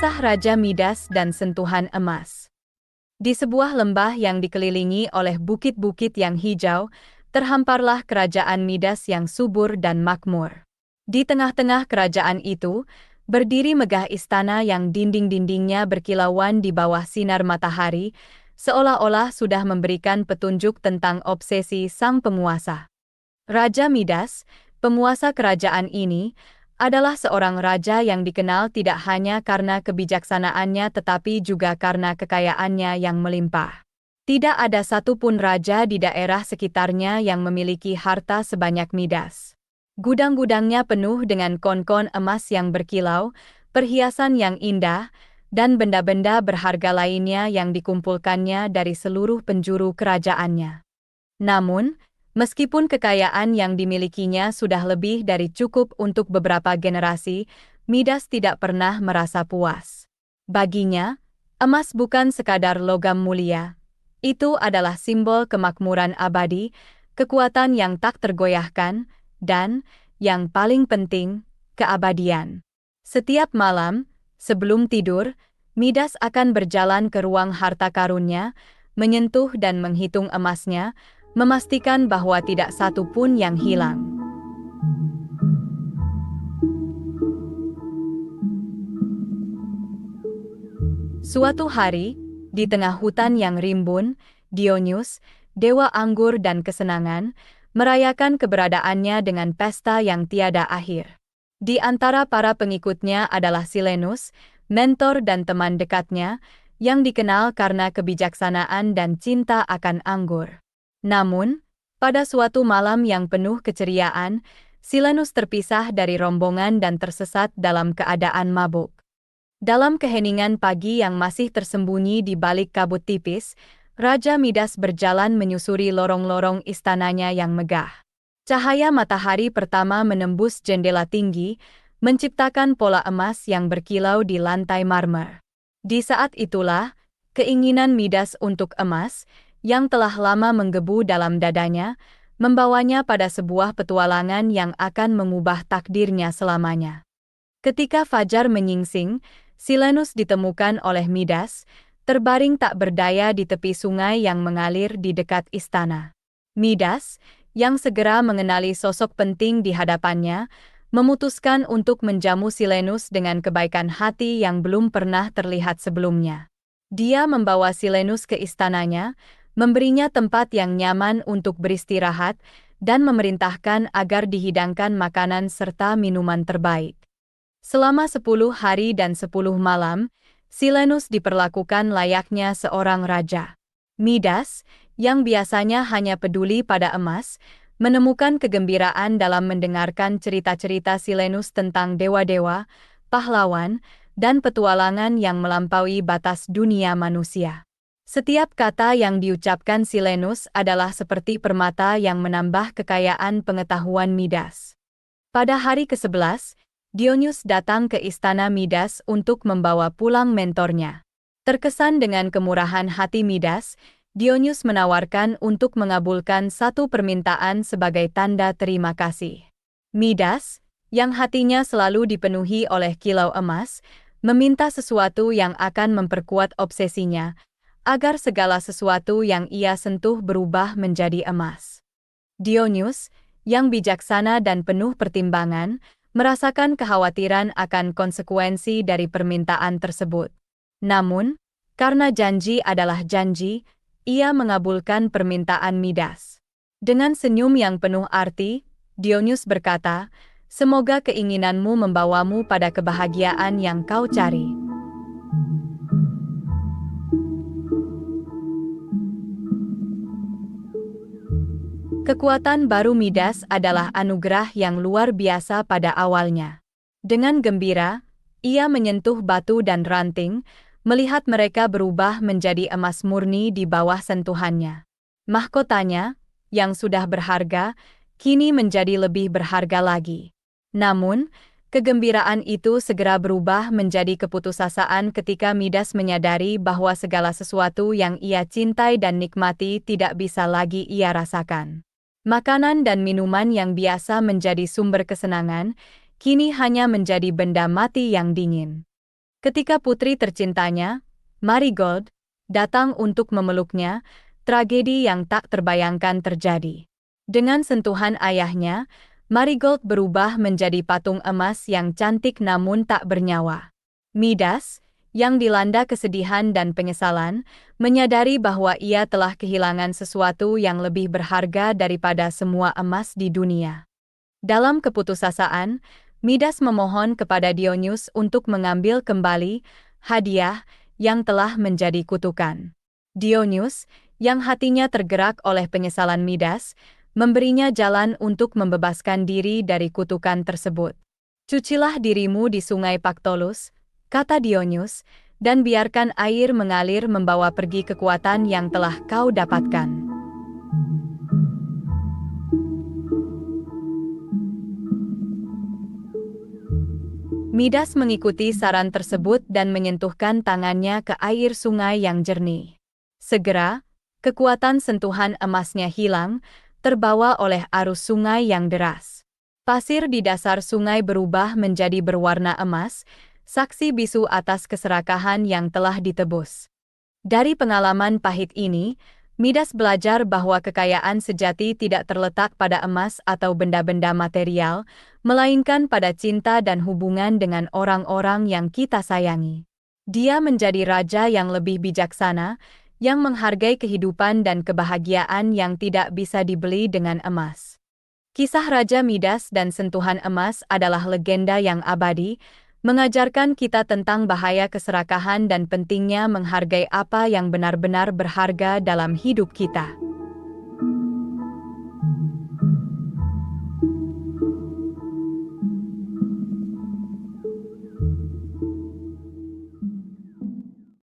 Kisah Raja Midas dan Sentuhan Emas. Di sebuah lembah yang dikelilingi oleh bukit-bukit yang hijau, terhamparlah kerajaan Midas yang subur dan makmur. Di tengah-tengah kerajaan itu, berdiri megah istana yang dinding-dindingnya berkilauan di bawah sinar matahari, seolah-olah sudah memberikan petunjuk tentang obsesi sang penguasa. Raja Midas, penguasa kerajaan ini, adalah seorang raja yang dikenal tidak hanya karena kebijaksanaannya tetapi juga karena kekayaannya yang melimpah. Tidak ada satupun raja di daerah sekitarnya yang memiliki harta sebanyak Midas. Gudang-gudangnya penuh dengan kon-kon emas yang berkilau, perhiasan yang indah, dan benda-benda berharga lainnya yang dikumpulkannya dari seluruh penjuru kerajaannya. Namun, meskipun kekayaan yang dimilikinya sudah lebih dari cukup untuk beberapa generasi, Midas tidak pernah merasa puas. Baginya, emas bukan sekadar logam mulia. Itu adalah simbol kemakmuran abadi, kekuatan yang tak tergoyahkan, dan, yang paling penting, keabadian. Setiap malam, sebelum tidur, Midas akan berjalan ke ruang harta karunnya, menyentuh dan menghitung emasnya, memastikan bahwa tidak satu pun yang hilang. Suatu hari, di tengah hutan yang rimbun, Dionysus, dewa anggur dan kesenangan, merayakan keberadaannya dengan pesta yang tiada akhir. Di antara para pengikutnya adalah Silenus, mentor dan teman dekatnya, yang dikenal karena kebijaksanaan dan cinta akan anggur. Namun, pada suatu malam yang penuh keceriaan, Silenus terpisah dari rombongan dan tersesat dalam keadaan mabuk. Dalam keheningan pagi yang masih tersembunyi di balik kabut tipis, Raja Midas berjalan menyusuri lorong-lorong istananya yang megah. Cahaya matahari pertama menembus jendela tinggi, menciptakan pola emas yang berkilau di lantai marmer. Di saat itulah, keinginan Midas untuk emas, yang telah lama menggebu dalam dadanya, membawanya pada sebuah petualangan yang akan mengubah takdirnya selamanya. Ketika fajar menyingsing, Silenus ditemukan oleh Midas, terbaring tak berdaya di tepi sungai yang mengalir di dekat istana. Midas, yang segera mengenali sosok penting di hadapannya, memutuskan untuk menjamu Silenus dengan kebaikan hati yang belum pernah terlihat sebelumnya. Dia membawa Silenus ke istananya, memberinya tempat yang nyaman untuk beristirahat, dan memerintahkan agar dihidangkan makanan serta minuman terbaik. Selama 10 hari dan 10 malam, Silenus diperlakukan layaknya seorang raja. Midas, yang biasanya hanya peduli pada emas, menemukan kegembiraan dalam mendengarkan cerita-cerita Silenus tentang dewa-dewa, pahlawan, dan petualangan yang melampaui batas dunia manusia. Setiap kata yang diucapkan Silenus adalah seperti permata yang menambah kekayaan pengetahuan Midas. Pada hari ke-11, Dionysus datang ke istana Midas untuk membawa pulang mentornya. Terkesan dengan kemurahan hati Midas, Dionysus menawarkan untuk mengabulkan satu permintaan sebagai tanda terima kasih. Midas, yang hatinya selalu dipenuhi oleh kilau emas, meminta sesuatu yang akan memperkuat obsesinya, agar segala sesuatu yang ia sentuh berubah menjadi emas. Dionysus, yang bijaksana dan penuh pertimbangan, merasakan kekhawatiran akan konsekuensi dari permintaan tersebut. Namun, karena janji adalah janji, ia mengabulkan permintaan Midas. Dengan senyum yang penuh arti, Dionysus berkata, "Semoga keinginanmu membawamu pada kebahagiaan yang kau cari." Kekuatan baru Midas adalah anugerah yang luar biasa pada awalnya. Dengan gembira, ia menyentuh batu dan ranting, melihat mereka berubah menjadi emas murni di bawah sentuhannya. Mahkotanya, yang sudah berharga, kini menjadi lebih berharga lagi. Namun, kegembiraan itu segera berubah menjadi keputusasaan ketika Midas menyadari bahwa segala sesuatu yang ia cintai dan nikmati tidak bisa lagi ia rasakan. Makanan dan minuman yang biasa menjadi sumber kesenangan, kini hanya menjadi benda mati yang dingin. Ketika putri tercintanya, Marigold, datang untuk memeluknya, tragedi yang tak terbayangkan terjadi. Dengan sentuhan ayahnya, Marigold berubah menjadi patung emas yang cantik namun tak bernyawa. Midas, yang dilanda kesedihan dan penyesalan, menyadari bahwa ia telah kehilangan sesuatu yang lebih berharga daripada semua emas di dunia. Dalam keputusasaan, Midas memohon kepada Dionysus untuk mengambil kembali hadiah yang telah menjadi kutukan. Dionysus, yang hatinya tergerak oleh penyesalan Midas, memberinya jalan untuk membebaskan diri dari kutukan tersebut. Cucilah dirimu di sungai Pactolus, kata Dionysus, dan biarkan air mengalir membawa pergi kekuatan yang telah kau dapatkan. Midas mengikuti saran tersebut dan menyentuhkan tangannya ke air sungai yang jernih. Segera, kekuatan sentuhan emasnya hilang, terbawa oleh arus sungai yang deras. Pasir di dasar sungai berubah menjadi berwarna emas, saksi bisu atas keserakahan yang telah ditebus. Dari pengalaman pahit ini, Midas belajar bahwa kekayaan sejati tidak terletak pada emas atau benda-benda material, melainkan pada cinta dan hubungan dengan orang-orang yang kita sayangi. Dia menjadi raja yang lebih bijaksana, yang menghargai kehidupan dan kebahagiaan yang tidak bisa dibeli dengan emas. Kisah Raja Midas dan sentuhan emas adalah legenda yang abadi, mengajarkan kita tentang bahaya keserakahan dan pentingnya menghargai apa yang benar-benar berharga dalam hidup kita.